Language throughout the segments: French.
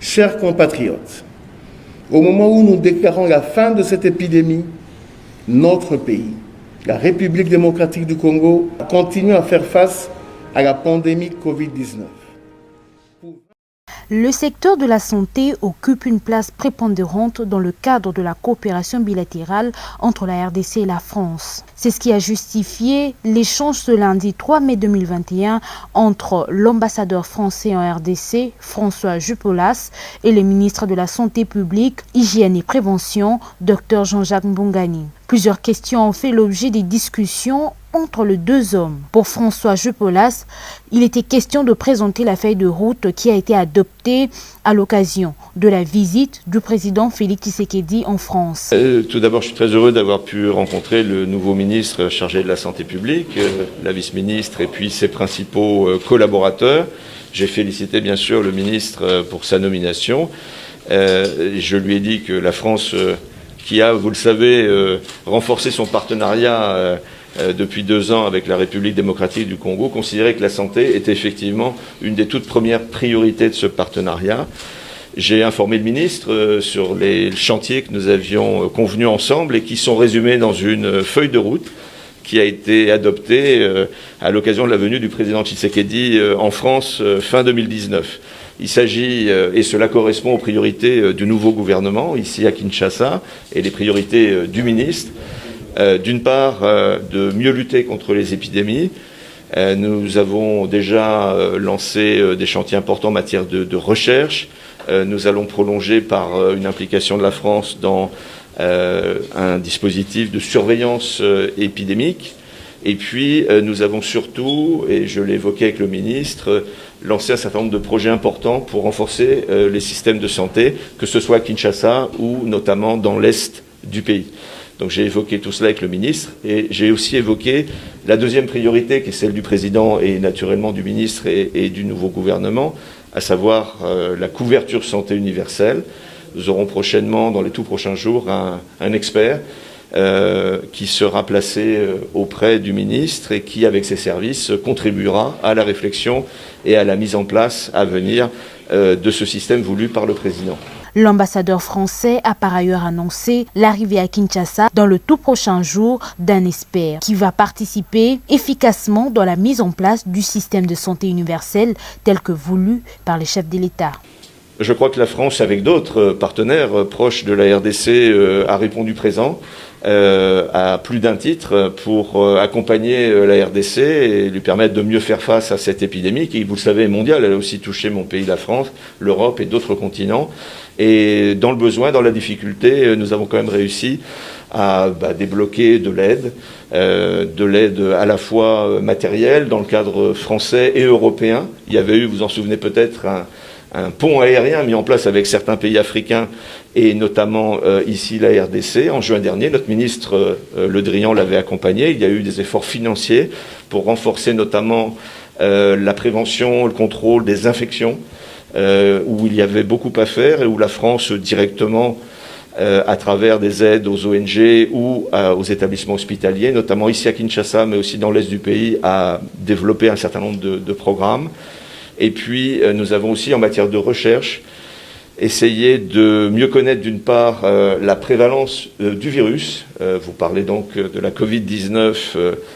Chers compatriotes, au moment où nous déclarons la fin de cette épidémie, notre pays, la République démocratique du Congo, continue à faire face à la pandémie Covid-19. Le secteur de la santé occupe une place prépondérante dans le cadre de la coopération bilatérale entre la RDC et la France. C'est ce qui a justifié l'échange ce lundi 3 mai 2021 entre l'ambassadeur français en RDC, François Jupolas, et le ministre de la Santé publique, Hygiène et Prévention, Dr Jean-Jacques Mbongani. Plusieurs questions ont fait l'objet des discussions entre les deux hommes. Pour François Jupolas, il était question de présenter la feuille de route qui a été adoptée à l'occasion de la visite du président Félix Tshisekedi en France. Tout d'abord, je suis très heureux d'avoir pu rencontrer le nouveau ministre chargé de la santé publique, la vice-ministre et puis ses principaux collaborateurs. J'ai félicité bien sûr le ministre pour sa nomination. Je lui ai dit que la France, qui a, vous le savez, renforcé son partenariat depuis 2 ans avec la République démocratique du Congo, considérait que la santé était effectivement une des toutes premières priorités de ce partenariat. J'ai informé le ministre sur les chantiers que nous avions convenus ensemble et qui sont résumés dans une feuille de route qui a été adoptée à l'occasion de la venue du président Tshisekedi en France fin 2019. Il s'agit, et cela correspond aux priorités du nouveau gouvernement ici à Kinshasa et les priorités du ministre, d'une part de mieux lutter contre les épidémies. Nous avons déjà lancé des chantiers importants en matière de recherche. Nous allons prolonger par une implication de la France dans un dispositif de surveillance épidémique. Et puis, nous avons surtout, et je l'ai évoqué avec le ministre, lancé un certain nombre de projets importants pour renforcer les systèmes de santé, que ce soit à Kinshasa ou notamment dans l'est du pays. Donc j'ai évoqué tout cela avec le ministre et j'ai aussi évoqué la deuxième priorité qui est celle du président et naturellement du ministre et du nouveau gouvernement, à savoir la couverture santé universelle. Nous aurons prochainement, dans les tout prochains jours, un expert qui sera placé auprès du ministre et qui, avec ses services, contribuera à la réflexion et à la mise en place à venir de ce système voulu par le président. L'ambassadeur français a par ailleurs annoncé l'arrivée à Kinshasa dans le tout prochain jour d'un expert qui va participer efficacement dans la mise en place du système de santé universel tel que voulu par les chefs de l'État. Je crois que la France, avec d'autres partenaires proches de la RDC, a répondu présent à plus d'un titre pour accompagner la RDC et lui permettre de mieux faire face à cette épidémie qui, vous le savez, est mondiale. Elle a aussi touché mon pays, la France, l'Europe et d'autres continents. Et dans le besoin, dans la difficulté, nous avons quand même réussi à débloquer de l'aide à la fois matérielle dans le cadre français et européen. Il y avait eu, vous en souvenez peut-être, un pont aérien mis en place avec certains pays africains et notamment ici la RDC. En juin dernier, notre ministre Le Drian l'avait accompagné. Il y a eu des efforts financiers pour renforcer notamment la prévention, le contrôle des infections, où il y avait beaucoup à faire et où la France directement, à travers des aides aux ONG ou aux établissements hospitaliers, notamment ici à Kinshasa, mais aussi dans l'est du pays, a développé un certain nombre de programmes. Et puis, nous avons aussi, en matière de recherche, essayé de mieux connaître, d'une part, la prévalence du virus. Vous parlez donc de la Covid-19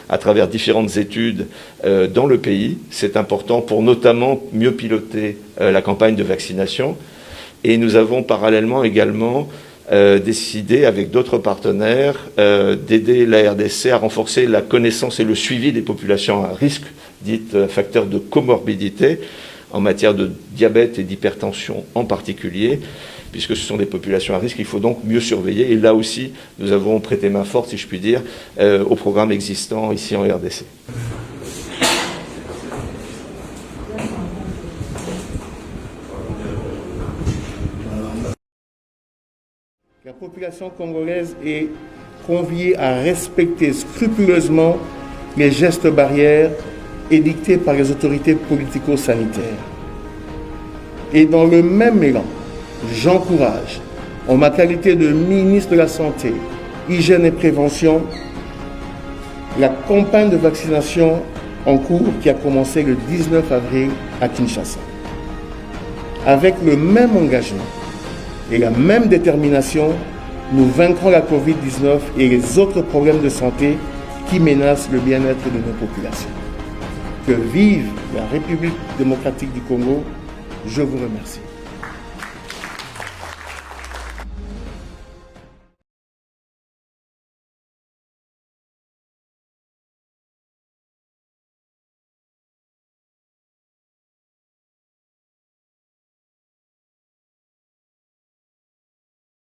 à travers différentes études dans le pays. C'est important pour notamment mieux piloter la campagne de vaccination. Et nous avons parallèlement également décidé, avec d'autres partenaires, d'aider la RDC à renforcer la connaissance et le suivi des populations à risque, dites facteurs de comorbidité, en matière de diabète et d'hypertension en particulier, puisque ce sont des populations à risque, il faut donc mieux surveiller. Et là aussi, nous avons prêté main forte, si je puis dire, au programme existant ici en RDC. La population congolaise est conviée à respecter scrupuleusement les gestes barrières édictés par les autorités politico-sanitaires. Et dans le même élan, j'encourage, en ma qualité de ministre de la Santé, Hygiène et Prévention, la campagne de vaccination en cours qui a commencé le 19 avril à Kinshasa. avec le même engagement et la même détermination, nous vaincrons la Covid-19 et les autres problèmes de santé qui menacent le bien-être de nos populations. Que vive la République démocratique du Congo. Je vous remercie.